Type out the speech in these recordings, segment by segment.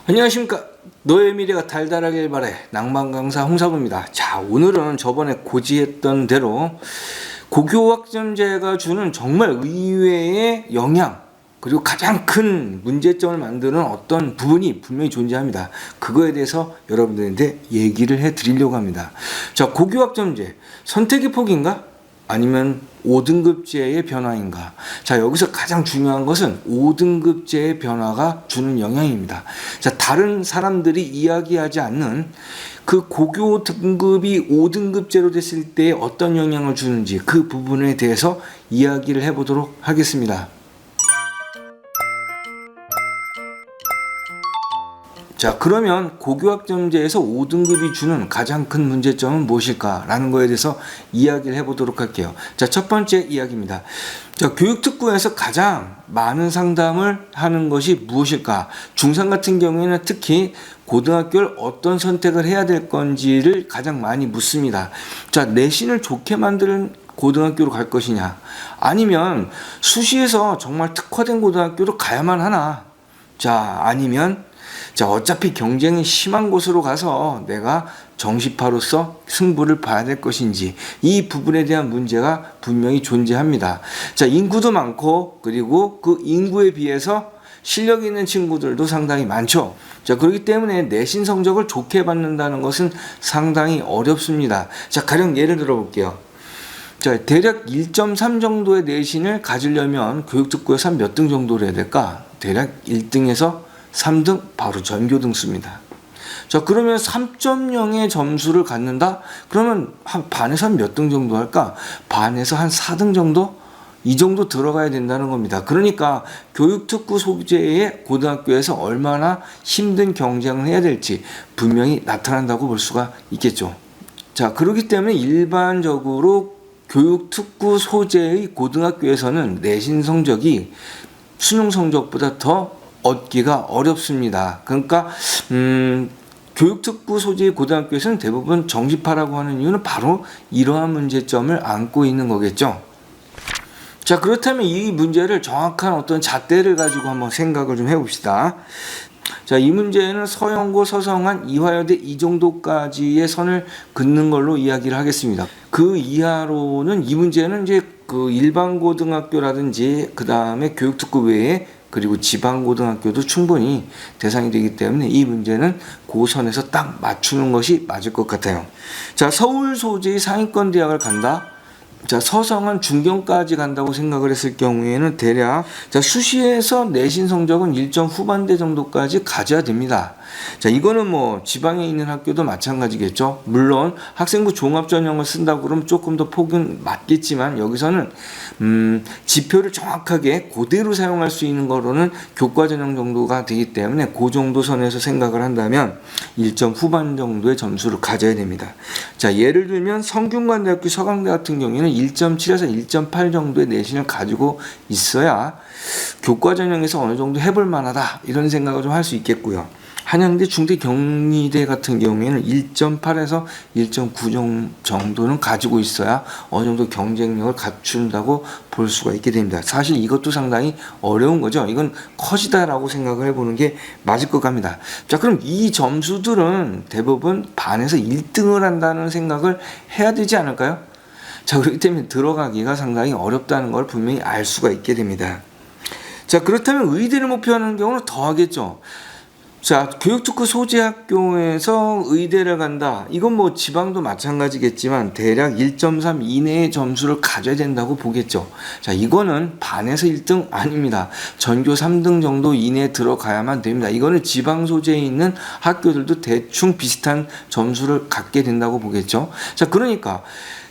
안녕하십니까. 너의 미래가 달달하길 바래. 낭만강사 홍사부입니다. 자, 오늘은 저번에 고지했던 대로 고교학점제가 주는 정말 의외의 영향, 그리고 가장 큰 문제점을 만드는 어떤 부분이 분명히 존재합니다. 그거에 대해서 여러분들한테 얘기를 해 드리려고 합니다. 자, 고교학점제 선택의 폭인가? 아니면 5등급제의 변화인가? 자, 여기서 가장 중요한 것은 5등급제의 변화가 주는 영향입니다. 자, 다른 사람들이 이야기하지 않는 그 고교 등급이 5등급제로 됐을 때 어떤 영향을 주는지 그 부분에 대해서 이야기를 해보도록 하겠습니다. 자, 그러면 고교학점제에서 5등급이 주는 가장 큰 문제점은 무엇일까라는 거에 대해서 이야기를 해보도록 할게요. 자, 첫 번째 이야기입니다. 자, 교육특구에서 가장 많은 상담을 하는 것이 무엇일까? 중3 같은 경우에는 특히 고등학교를 어떤 선택을 해야 될 건지를 가장 많이 묻습니다. 자, 내신을 좋게 만드는 고등학교로 갈 것이냐? 아니면 수시에서 정말 특화된 고등학교로 가야만 하나? 자, 아니면 어차피 경쟁이 심한 곳으로 가서 내가 정시파로서 승부를 봐야 될 것인지, 이 부분에 대한 문제가 분명히 존재합니다. 자, 인구도 많고 그리고 그 인구에 비해서 실력 있는 친구들도 상당히 많죠. 자, 그렇기 때문에 내신 성적을 좋게 받는다는 것은 상당히 어렵습니다. 자, 가령 예를 들어 볼게요. 자, 대략 1.3 정도의 내신을 가지려면 교육특구에서 몇 등 정도를 해야 될까? 대략 1등에서 3등 바로 전교 등수입니다. 자, 그러면 3.0의 점수를 갖는다? 그러면 한 반에서 한 몇 등 정도 할까? 반에서 한 4등 정도? 이 정도 들어가야 된다는 겁니다. 그러니까 교육특구 소재의 고등학교에서 얼마나 힘든 경쟁을 해야 될지 분명히 나타난다고 볼 수가 있겠죠. 자, 그렇기 때문에 일반적으로 교육특구 소재의 고등학교에서는 내신 성적이 수능 성적보다 더 얻기가 어렵습니다. 그러니까 교육특구 소재의 고등학교에서는 대부분 정시파라고 하는 이유는 바로 이러한 문제점을 안고 있는 거겠죠. 자, 그렇다면 이 문제를 정확한 어떤 잣대를 가지고 한번 생각을 좀 해봅시다. 자, 이 문제는 서영고, 서성한, 이화여대 이 정도까지의 선을 긋는 걸로 이야기를 하겠습니다. 그 이하로는 이 문제는 이제 그 일반 고등학교라든지 그 다음에 교육특구 외에 그리고 지방고등학교도 충분히 대상이 되기 때문에 이 문제는 고선에서 딱 맞추는 것이 맞을 것 같아요. 자, 서울 소재의 상위권 대학을 간다. 자, 서성한 중경까지 간다고 생각을 했을 경우에는 대략 수시에서 내신 성적은 1점 후반대 정도까지 가져야 됩니다. 자, 이거는 뭐 지방에 있는 학교도 마찬가지겠죠. 물론 학생부 종합 전형을 쓴다고 그러면 조금 더 폭은 맞겠지만 여기서는 지표를 정확하게 그대로 사용할 수 있는 거로는 교과 전형 정도가 되기 때문에 그 정도 선에서 생각을 한다면 1점 후반 정도의 점수를 가져야 됩니다. 자, 예를 들면 성균관대학교, 서강대 같은 경우에는 1.7에서 1.8 정도의 내신을 가지고 있어야 교과 전형에서 어느 정도 해볼 만하다 이런 생각을 좀 할 수 있겠고요. 한양대, 중대, 경희대 같은 경우에는 1.8에서 1.9 정도는 가지고 있어야 어느 정도 경쟁력을 갖춘다고 볼 수가 있게 됩니다. 사실 이것도 상당히 어려운 거죠. 이건 커지다라고 생각을 해보는 게 맞을 것 같습니다. 자, 그럼 이 점수들은 대부분 반에서 1등을 한다는 생각을 해야 되지 않을까요? 자, 그렇기 때문에 들어가기가 상당히 어렵다는 걸 분명히 알 수가 있게 됩니다. 자, 그렇다면 의대를 목표하는 경우는 더 하겠죠. 자, 교육특구 소재 학교에서 의대를 간다. 이건 뭐 지방도 마찬가지겠지만 대략 1.3 이내의 점수를 가져야 된다고 보겠죠. 자, 이거는 반에서 1등 아닙니다. 전교 3등 정도 이내에 들어가야만 됩니다. 이거는 지방 소재에 있는 학교들도 대충 비슷한 점수를 갖게 된다고 보겠죠. 자, 그러니까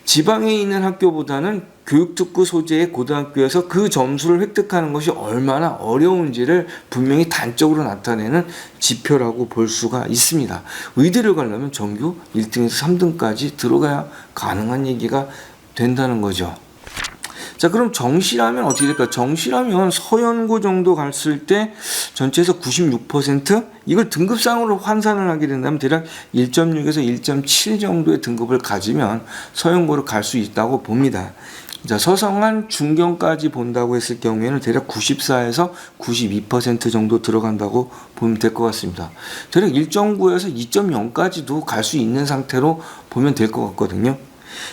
지방에 있는 학교보다는 교육특구 소재의 고등학교에서 그 점수를 획득하는 것이 얼마나 어려운지를 분명히 단적으로 나타내는 지표라고 볼 수가 있습니다. 의대를 가려면 전교 1등에서 3등까지 들어가야 가능한 얘기가 된다는 거죠. 자, 그럼 정시라면 어떻게 될까? 정시라면 서연고 정도 갔을 때 전체에서 96%? 이걸 등급상으로 환산을 하게 된다면 대략 1.6에서 1.7 정도의 등급을 가지면 서연고를 갈 수 있다고 봅니다. 자, 서성한 중견까지 본다고 했을 경우에는 대략 94에서 92% 정도 들어간다고 보면 될 것 같습니다. 대략 1.9에서 2.0까지도 갈 수 있는 상태로 보면 될 것 같거든요.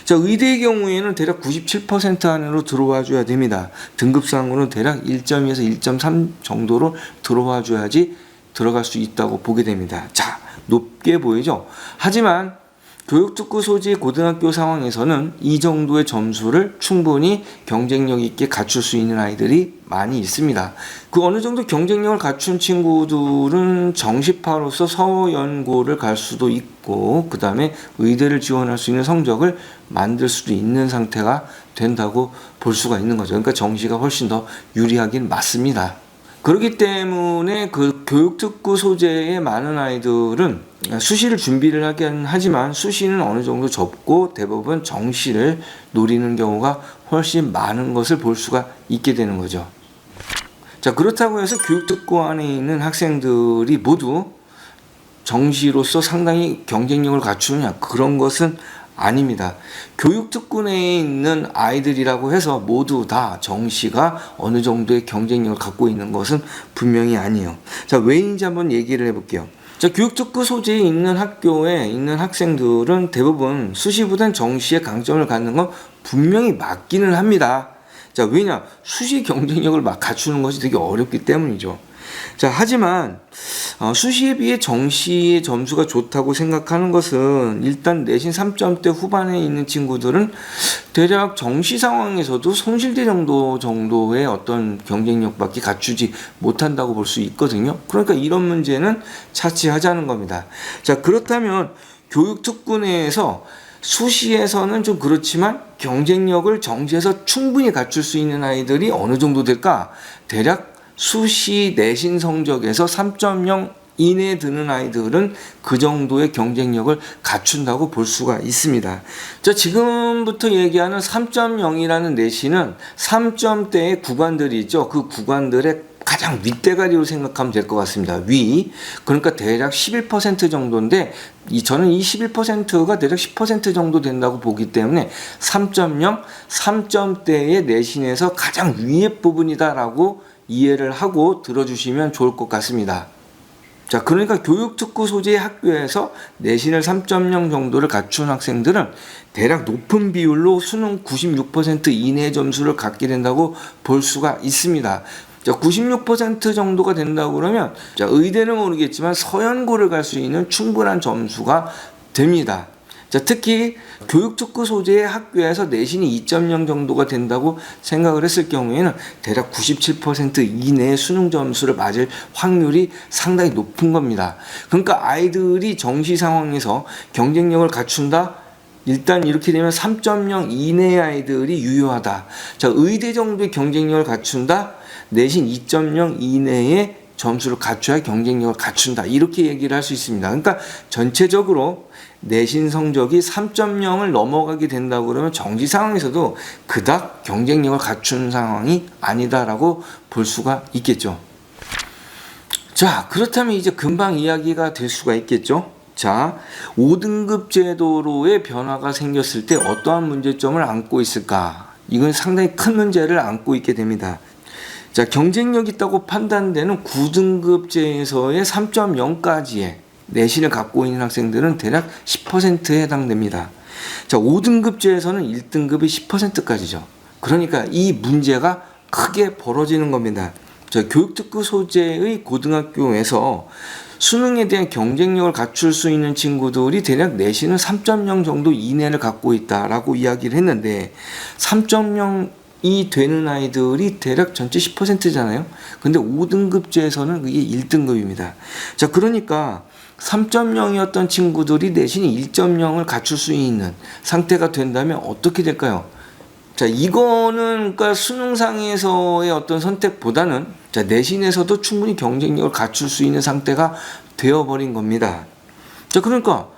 자, 의대의 경우에는 대략 97% 안으로 들어와 줘야 됩니다. 등급상으로는 대략 1.2에서 1.3 정도로 들어와 줘야지 들어갈 수 있다고 보게 됩니다. 자, 높게 보이죠? 하지만 교육특구 소지 고등학교 상황에서는 이 정도의 점수를 충분히 경쟁력 있게 갖출 수 있는 아이들이 많이 있습니다. 그 어느 정도 경쟁력을 갖춘 친구들은 정시파로서 서연고를 갈 수도 있고, 그 다음에 의대를 지원할 수 있는 성적을 만들 수도 있는 상태가 된다고 볼 수가 있는 거죠. 그러니까 정시가 훨씬 더 유리하긴 맞습니다. 그렇기 때문에 그 교육특구 소재의 많은 아이들은 수시를 준비를 하긴 하지만 수시는 어느 정도 접고 대부분 정시를 노리는 경우가 훨씬 많은 것을 볼 수가 있게 되는 거죠. 자, 그렇다고 해서 교육특구 안에 있는 학생들이 모두 정시로서 상당히 경쟁력을 갖추느냐, 그런 것은 아닙니다. 교육특구 내에 있는 아이들이라고 해서 모두 다 정시가 어느 정도의 경쟁력을 갖고 있는 것은 분명히 아니에요. 자, 왜인지 한번 얘기를 해볼게요. 자, 교육특구 소재에 있는 학교에 있는 학생들은 대부분 수시보단 정시에 강점을 갖는 건 분명히 맞기는 합니다. 자, 왜냐? 수시 경쟁력을 막 갖추는 것이 되게 어렵기 때문이죠. 자, 하지만 수시에 비해 정시의 점수가 좋다고 생각하는 것은 일단 내신 3점대 후반에 있는 친구들은 대략 정시 상황에서도 손실대 정도의 어떤 경쟁력밖에 갖추지 못한다고 볼 수 있거든요. 그러니까 이런 문제는 차치하자는 겁니다. 자, 그렇다면 교육특구 내에서 수시에서는 좀 그렇지만 경쟁력을 정시에서 충분히 갖출 수 있는 아이들이 어느 정도 될까? 대략 수시 내신 성적에서 3.0 이내에 드는 아이들은 그 정도의 경쟁력을 갖춘다고 볼 수가 있습니다. 자, 지금부터 얘기하는 3.0이라는 내신은 3점대의 구간들이 있죠. 그 구간들의 가장 윗대가리로 생각하면 될 것 같습니다. 위. 그러니까 대략 11% 정도인데 저는 이 11%가 대략 10% 정도 된다고 보기 때문에 3.0, 3점대의 내신에서 가장 위의 부분이다라고 이해를 하고 들어주시면 좋을 것 같습니다. 자, 그러니까 교육특구 소재의 학교에서 내신을 3.0 정도를 갖춘 학생들은 대략 높은 비율로 수능 96% 이내의 점수를 갖게 된다고 볼 수가 있습니다. 자, 96% 정도가 된다고 그러면 자, 의대는 모르겠지만 서연고를 갈 수 있는 충분한 점수가 됩니다. 자, 특히 교육특구 소재의 학교에서 내신이 2.0 정도가 된다고 생각을 했을 경우에는 대략 97% 이내의 수능 점수를 맞을 확률이 상당히 높은 겁니다. 그러니까 아이들이 정시 상황에서 경쟁력을 갖춘다? 일단 이렇게 되면 3.0 이내의 아이들이 유효하다. 자, 의대 정도의 경쟁력을 갖춘다? 내신 2.0 이내의 점수를 갖춰야 경쟁력을 갖춘다. 이렇게 얘기를 할 수 있습니다. 그러니까 전체적으로 내신 성적이 3.0을 넘어가게 된다고 그러면 정시 상황에서도 그닥 경쟁력을 갖춘 상황이 아니다라고 볼 수가 있겠죠. 자, 그렇다면 이제 금방 이야기가 될 수가 있겠죠. 자, 5등급 제도로의 변화가 생겼을 때 어떠한 문제점을 안고 있을까? 이건 상당히 큰 문제를 안고 있게 됩니다. 자, 경쟁력 있다고 판단되는 9등급제에서의 3.0까지의 내신을 갖고 있는 학생들은 대략 10%에 해당됩니다. 자, 5등급제에서는 1등급이 10%까지죠. 그러니까 이 문제가 크게 벌어지는 겁니다. 자, 교육특구 소재의 고등학교에서 수능에 대한 경쟁력을 갖출 수 있는 친구들이 대략 내신은 3.0 정도 이내를 갖고 있다라고 이야기를 했는데 3.0이 되는 아이들이 대략 전체 10%잖아요. 근데 5등급제에서는 그게 1등급입니다. 자, 그러니까 3.0이었던 친구들이 내신이 1.0을 갖출 수 있는 상태가 된다면 어떻게 될까요? 자, 이거는 그러니까 수능상에서의 어떤 선택보다는 자, 내신에서도 충분히 경쟁력을 갖출 수 있는 상태가 되어버린 겁니다. 자, 그러니까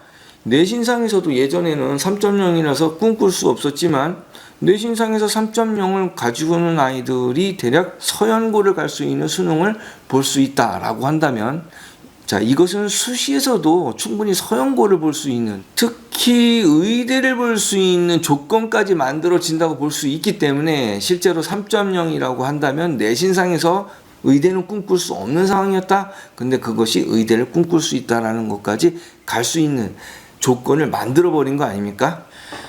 내신상에서도 예전에는 3.0이라서 꿈꿀 수 없었지만 내신상에서 3.0을 가지고는 아이들이 대략 서연고를 갈 수 있는 수능을 볼 수 있다라고 한다면 자, 이것은 수시에서도 충분히 서영고를 볼 수 있는, 특히 의대를 볼 수 있는 조건까지 만들어진다고 볼 수 있기 때문에 실제로 3.0이라고 한다면 내신상에서 의대는 꿈꿀 수 없는 상황이었다. 근데 그것이 의대를 꿈꿀 수 있다라는 것까지 갈 수 있는 조건을 만들어 버린 거 아닙니까?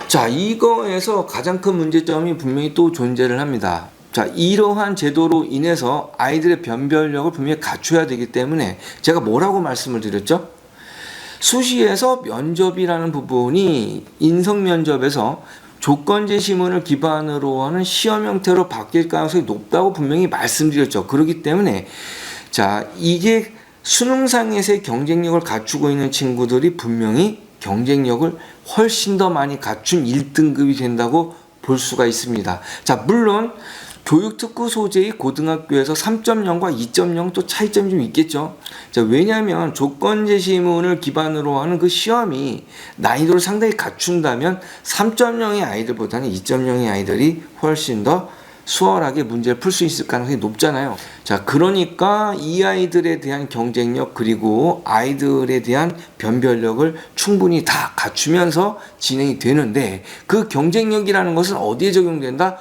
자, 이거에서 가장 큰 문제점이 분명히 또 존재를 합니다. 자, 이러한 제도로 인해서 아이들의 변별력을 분명히 갖춰야 되기 때문에 제가 뭐라고 말씀을 드렸죠? 수시에서 면접이라는 부분이 인성 면접에서 조건제 시문을 기반으로 하는 시험 형태로 바뀔 가능성이 높다고 분명히 말씀드렸죠. 그렇기 때문에 자, 이게 수능상에서의 경쟁력을 갖추고 있는 친구들이 분명히 경쟁력을 훨씬 더 많이 갖춘 1등급이 된다고 볼 수가 있습니다. 자, 물론 교육특구 소재의 고등학교에서 3.0과 2.0 또 차이점이 좀 있겠죠. 자, 왜냐하면 조건제 시문을 기반으로 하는 그 시험이 난이도를 상당히 갖춘다면 3.0의 아이들보다는 2.0의 아이들이 훨씬 더 수월하게 문제를 풀 수 있을 가능성이 높잖아요. 자, 그러니까 이 아이들에 대한 경쟁력 그리고 아이들에 대한 변별력을 충분히 다 갖추면서 진행이 되는데 그 경쟁력이라는 것은 어디에 적용된다?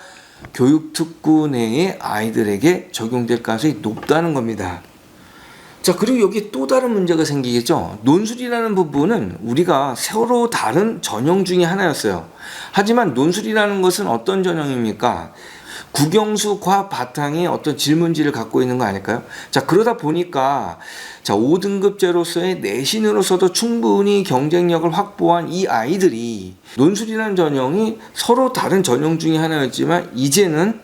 교육특구 내의 아이들에게 적용될 가능성이 높다는 겁니다. 자, 그리고 여기 또 다른 문제가 생기겠죠. 논술이라는 부분은 우리가 새로 다른 전형 중에 하나였어요. 하지만 논술이라는 것은 어떤 전형입니까? 국영수과 바탕의 어떤 질문지를 갖고 있는 거 아닐까요? 자, 그러다 보니까 자, 5등급제로서의 내신으로서도 충분히 경쟁력을 확보한 이 아이들이 논술이라는 전형이 서로 다른 전형 중에 하나였지만 이제는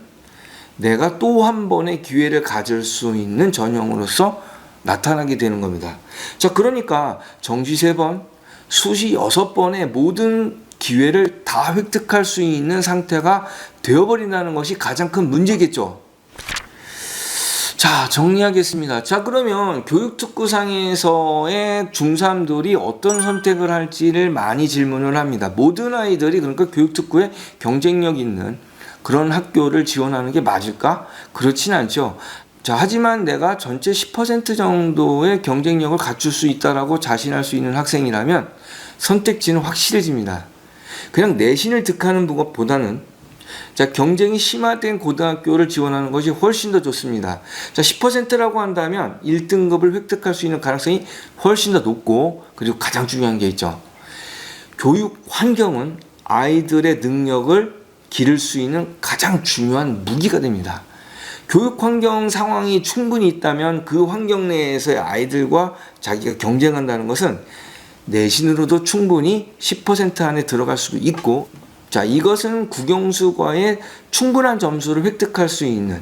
내가 또 한 번의 기회를 가질 수 있는 전형으로서 나타나게 되는 겁니다. 자, 그러니까 정시 3번, 수시 6번의 모든 기회를 다 획득할 수 있는 상태가 되어버린다는 것이 가장 큰 문제겠죠. 자, 정리하겠습니다. 자, 그러면 교육특구상에서의 중3들이 어떤 선택을 할지를 많이 질문을 합니다. 모든 아이들이 그러니까 교육특구에 경쟁력 있는 그런 학교를 지원하는 게 맞을까? 그렇진 않죠. 자, 하지만 내가 전체 10% 정도의 경쟁력을 갖출 수 있다라고 자신할 수 있는 학생이라면 선택지는 확실해집니다. 그냥 내신을 득하는 것보다는 자, 경쟁이 심화된 고등학교를 지원하는 것이 훨씬 더 좋습니다. 자, 10%라고 한다면 1등급을 획득할 수 있는 가능성이 훨씬 더 높고 그리고 가장 중요한 게 있죠. 교육 환경은 아이들의 능력을 기를 수 있는 가장 중요한 무기가 됩니다. 교육 환경 상황이 충분히 있다면 그 환경 내에서의 아이들과 자기가 경쟁한다는 것은 내신으로도 충분히 10% 안에 들어갈 수도 있고 자, 이것은 국영수과의 충분한 점수를 획득할 수 있는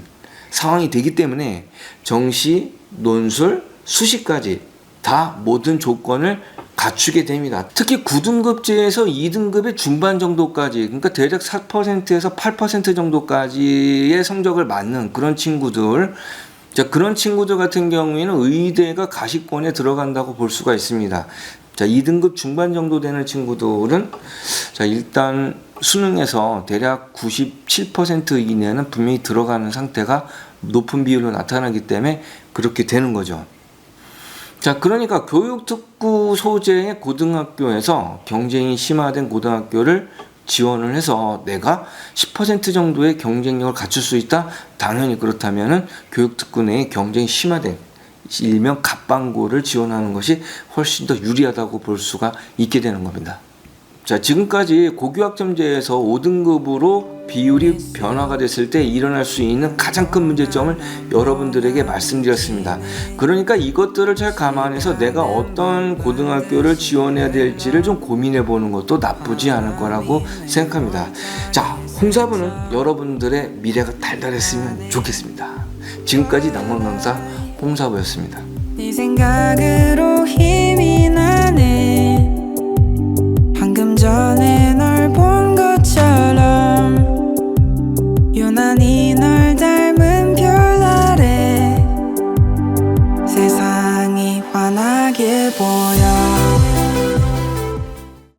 상황이 되기 때문에 정시, 논술, 수시까지 다 모든 조건을 갖추게 됩니다. 특히 9등급제에서 2등급의 중반 정도까지 그러니까 대략 4%에서 8% 정도까지의 성적을 맞는 그런 친구들 자, 그런 친구들 같은 경우에는 의대가 가시권에 들어간다고 볼 수가 있습니다. 자, 2등급 중반 정도 되는 친구들은 자, 일단 수능에서 대략 97% 이내는 분명히 들어가는 상태가 높은 비율로 나타나기 때문에 그렇게 되는 거죠. 자, 그러니까 교육특구 소재의 고등학교에서 경쟁이 심화된 고등학교를 지원을 해서 내가 10% 정도의 경쟁력을 갖출 수 있다? 당연히 그렇다면은 교육특구 내에 경쟁이 심화된 일명 갑방고를 지원하는 것이 훨씬 더 유리하다고 볼 수가 있게 되는 겁니다. 자, 지금까지 고교학점제에서 5등급으로 비율이 변화가 됐을 때 일어날 수 있는 가장 큰 문제점을 여러분들에게 말씀드렸습니다. 그러니까 이것들을 잘 감안해서 내가 어떤 고등학교를 지원해야 될지를 좀 고민해 보는 것도 나쁘지 않을 거라고 생각합니다. 자, 홍사부는 여러분들의 미래가 달달했으면 좋겠습니다. 지금까지 낭만강사 홍사부였습니다. 네 생각으로 힘이 나네. 방금 전에 널 본 것처럼 유난히 널